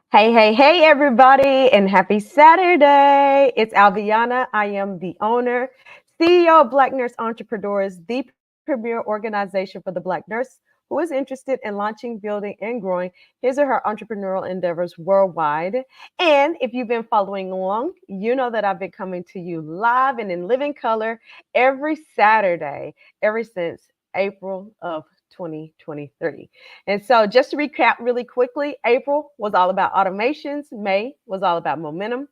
Hey, hey, hey, everybody, and happy Saturday. It's Alviana. I am the owner, CEO of Black Nurse Entrepreneurs, the premier organization for the Black nurse who is interested in launching, building, and growing his or her entrepreneurial endeavors worldwide. And if you've been following along, you know that I've been coming to you live and in living color every Saturday ever since April of 2023. And so, just to recap really quickly, April was all about automations, May was all about momentum,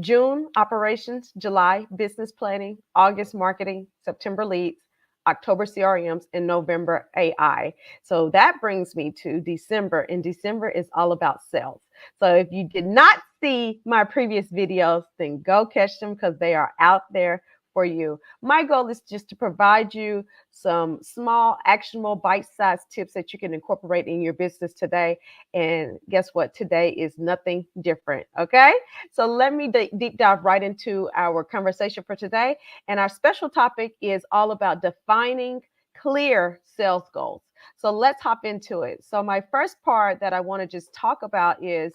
June, operations, July, business planning, August, marketing, September, leads, October, CRMs, and November, AI. So that brings me to December, and December is all about sales. So if you did not see my previous videos, then go catch them because they are out there for you. My goal is just to provide you some small, actionable, bite-sized tips that you can incorporate in your business today. And guess what? Today is nothing different. Okay. So let me deep dive right into our conversation for today. And our special topic is all about defining clear sales goals. So let's hop into it. So, my first part that I want to just talk about is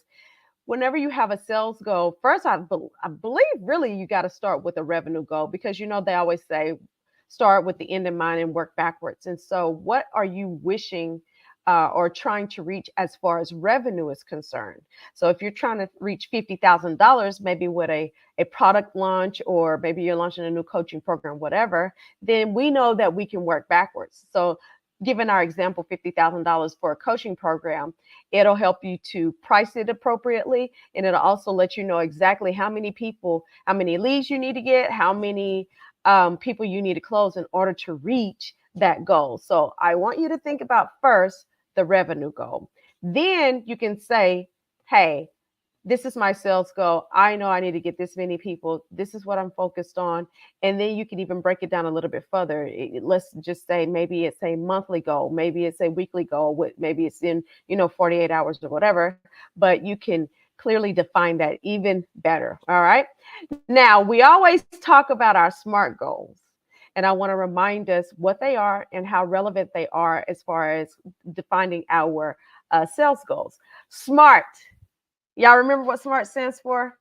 whenever you have a sales goal, first, I believe really you got to start with a revenue goal because they always say start with the end in mind and work backwards. And so, what are you wishing or trying to reach as far as revenue is concerned? So, if you're trying to reach $50,000, maybe with a product launch, or maybe you're launching a new coaching program, whatever, then we know that we can work backwards. So, given our example, $50,000 for a coaching program, it'll help you to price it appropriately. And it'll also let you know exactly how many people, how many leads you need to get, how many people you need to close in order to reach that goal. So I want you to think about first the revenue goal. Then you can say, hey, this is my sales goal. I know I need to get this many people. This is what I'm focused on. And then you can even break it down a little bit further. Let's just say maybe it's a monthly goal, maybe it's a weekly goal, maybe it's in, 48 hours or whatever, but you can clearly define that even better. All right. Now, we always talk about our SMART goals. And I want to remind us what they are and how relevant they are as far as defining our sales goals. SMART. Y'all remember what SMART stands for?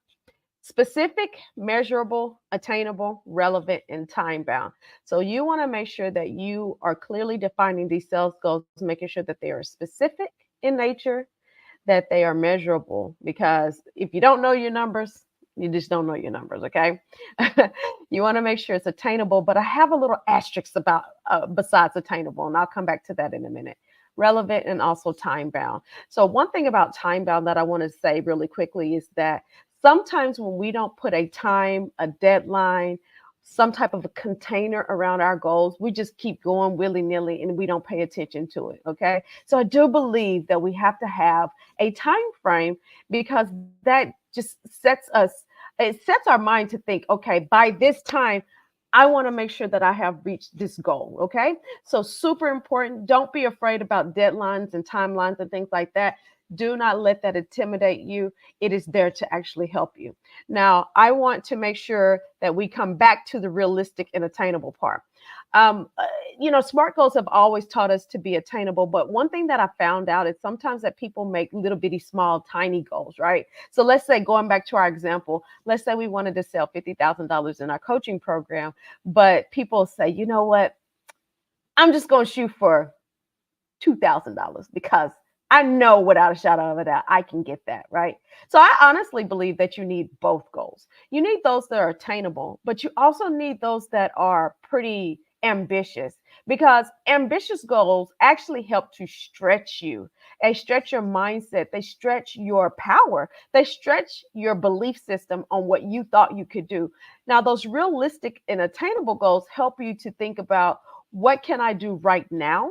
Specific, measurable, attainable, relevant, and time bound. So you want to make sure that you are clearly defining these sales goals, making sure that they are specific in nature, that they are measurable. Because if you don't know your numbers, you just don't know your numbers, okay? You want to make sure it's attainable, but I have a little asterisk about besides attainable, and I'll come back to that in a minute. Relevant and also time bound. So one thing about time bound that I want to say really quickly is that sometimes when we don't put a time, a deadline, some type of a container around our goals, we just keep going willy-nilly and we don't pay attention to it. Okay. So I do believe that we have to have a time frame because that just it sets our mind to think, okay, by this time, I want to make sure that I have reached this goal. Okay. So super important. Don't be afraid about deadlines and timelines and things like that. Do not let that intimidate you. It is there to actually help you. Now, I want to make sure that we come back to the realistic and attainable part. Um, uh, SMART goals have always taught us to be attainable, but one thing that I found out is sometimes that people make little bitty, small, tiny goals, right? So let's say, going back to our example, let's say we wanted to sell $50,000 in our coaching program, but people say, you know what? I'm just going to shoot for $2,000 because I know without a shadow of a doubt I can get that, right? So I honestly believe that you need both goals. You need those that are attainable, but you also need those that are pretty ambitious because ambitious goals actually help to stretch you. They stretch your mindset, they stretch your power, they stretch your belief system on what you thought you could do. Now, those realistic and attainable goals help you to think about what can I do right now.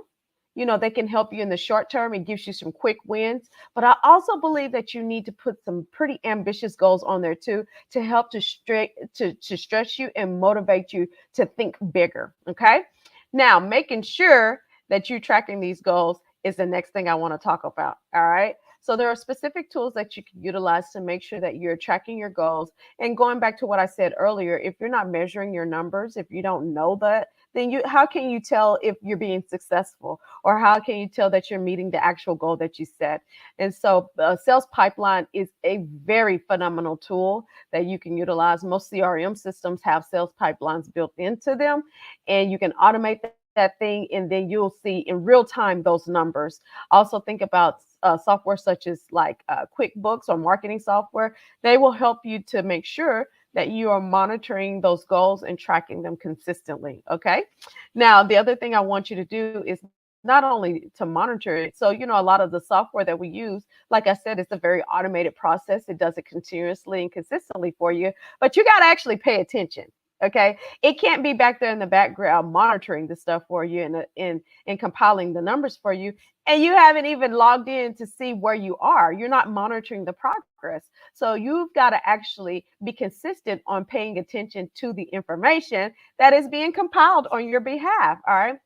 They can help you in the short term. It gives you some quick wins. But I also believe that you need to put some pretty ambitious goals on there too to help to stretch you and motivate you to think bigger. Okay. Now, making sure that you're tracking these goals is the next thing I want to talk about. All right. So there are specific tools that you can utilize to make sure that you're tracking your goals. And going back to what I said earlier, if you're not measuring your numbers, if you don't know that, then how can you tell if you're being successful, or how can you tell that you're meeting the actual goal that you set? And so sales pipeline is a very phenomenal tool that you can utilize. Most CRM systems have sales pipelines built into them, and you can automate that thing, and then you'll see in real time those numbers. Also think about software such as like QuickBooks or marketing software. They will help you to make sure that you are monitoring those goals and tracking them consistently. Okay. Now, the other thing I want you to do is not only to monitor it. So, a lot of the software that we use, like I said, it's a very automated process. It does it continuously and consistently for you, but you got to actually pay attention. Okay. It can't be back there in the background monitoring the stuff for you and compiling the numbers for you. And you haven't even logged in to see where you are. You're not monitoring the progress. So you've got to actually be consistent on paying attention to the information that is being compiled on your behalf. All right.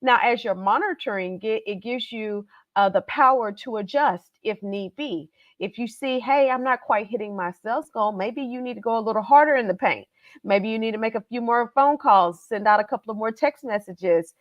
Now, as you're monitoring it, it gives you the power to adjust if need be. If you see, hey, I'm not quite hitting my sales goal, maybe you need to go a little harder in the paint. Maybe you need to make a few more phone calls, send out a couple of more text messages,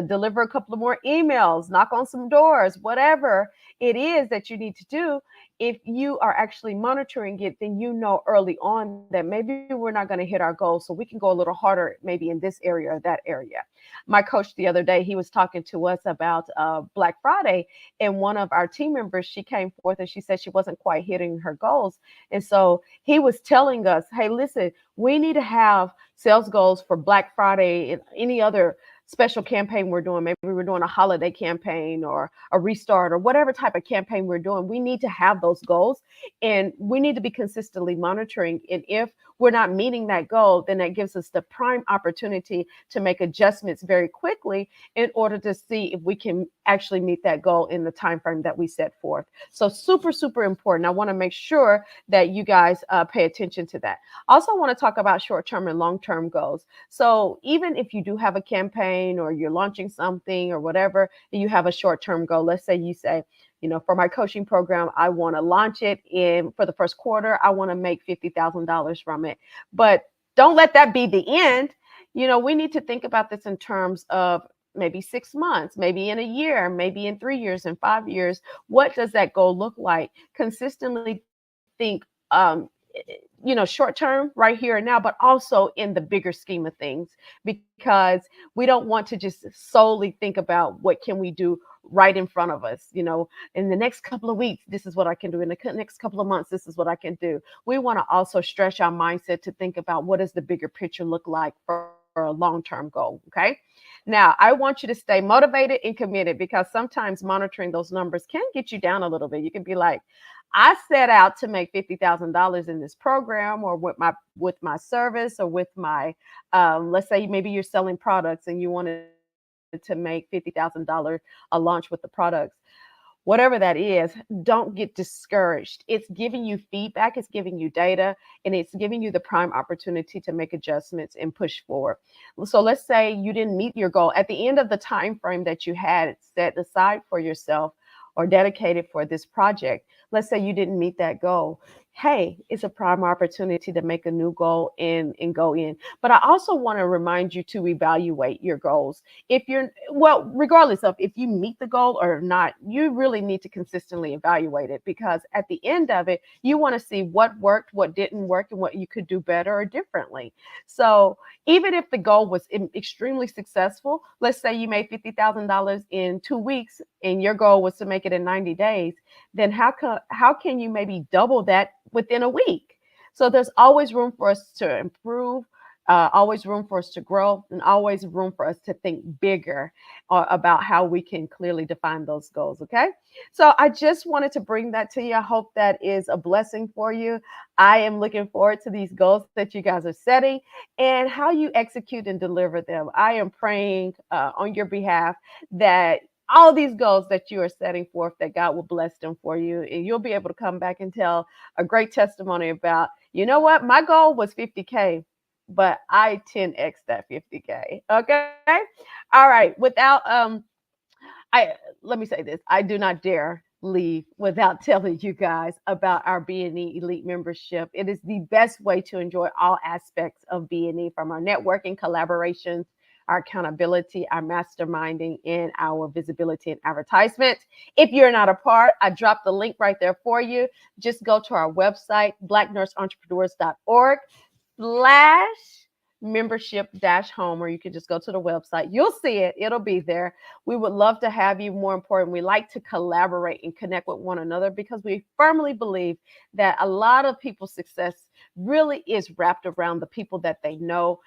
deliver a couple of more emails, knock on some doors, whatever it is that you need to do. If you are actually monitoring it, then you know early on that maybe we're not going to hit our goals. So we can go a little harder, maybe in this area or that area. My coach the other day, he was talking to us about Black Friday, and one of our team members, she came forth and she said she wasn't quite hitting her goals. And so he was telling us, hey, listen, we need to have sales goals for Black Friday and any other special campaign we're doing. Maybe we're doing a holiday campaign or a restart or whatever type of campaign we're doing. We need to have those goals, and we need to be consistently monitoring. And if we're not meeting that goal, then that gives us the prime opportunity to make adjustments very quickly in order to see if we can actually meet that goal in the time frame that we set forth. So super, super important. I want to make sure that you guys pay attention to that. Also want to talk about short-term and long-term goals. So even if you do have a campaign or you're launching something or whatever, you have a short-term goal. Let's say you say, for my coaching program, I want to launch it for the first quarter. I want to make $50,000 from it. But don't let that be the end. We need to think about this in terms of maybe 6 months, maybe in a year, maybe in 3 years and 5 years. What does that goal look like? Consistently think, short term right here and now, but also in the bigger scheme of things, because we don't want to just solely think about what can we do right in front of us. In the next couple of weeks, this is what I can do. In the next couple of months, this is what I can do. We want to also stretch our mindset to think about what does the bigger picture look like for a long-term goal. Okay. Now, I want you to stay motivated and committed, because sometimes monitoring those numbers can get you down a little bit. You can be like, I set out to make $50,000 in this program, or with my service, or with my let's say maybe you're selling products and you wanted to make $50,000 a launch with the products. Whatever that is, don't get discouraged. It's giving you feedback, it's giving you data, and it's giving you the prime opportunity to make adjustments and push forward. So let's say you didn't meet your goal at the end of the time frame that you had set aside for yourself or dedicated for this project. Let's say you didn't meet that goal. Hey, it's a prime opportunity to make a new goal and go in. But I also want to remind you to evaluate your goals. Regardless of if you meet the goal or not, you really need to consistently evaluate it, because at the end of it, you want to see what worked, what didn't work, and what you could do better or differently. So even if the goal was extremely successful, let's say you made $50,000 in 2 weeks and your goal was to make it in 90 days, then how can you maybe double that within a week? So there's always room for us to improve, always room for us to grow, and always room for us to think bigger about how we can clearly define those goals. Okay. So I just wanted to bring that to you. I hope that is a blessing for you. I am looking forward to these goals that you guys are setting and how you execute and deliver them. I am praying on your behalf that all these goals that you are setting forth, that God will bless them for you. And you'll be able to come back and tell a great testimony about, what, my goal was 50K, but I 10x that 50K. Okay. All right. I let me say this. I do not dare leave without telling you guys about our B&E Elite membership. It is the best way to enjoy all aspects of B&E, from our networking, collaborations, our accountability, our masterminding, and our visibility and advertisement. If you're not a part, I dropped the link right there for you. Just go to our website, blacknurseentrepreneurs.org/, membership dash home, or you can just go to the website. You'll see it. It'll be there. We would love to have you. More important, we like to collaborate and connect with one another, because we firmly believe that a lot of people's success really is wrapped around the people that they know,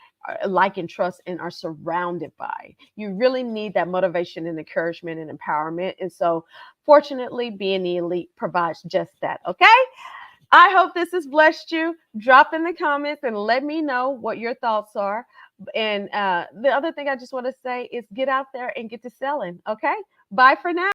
like, and trust, and are surrounded by. You really need that motivation and encouragement and empowerment. And so fortunately, being the elite provides just that. Okay. I hope this has blessed you. Drop in the comments and let me know what your thoughts are. And the other thing I just want to say is, get out there and get to selling. Okay. Bye for now.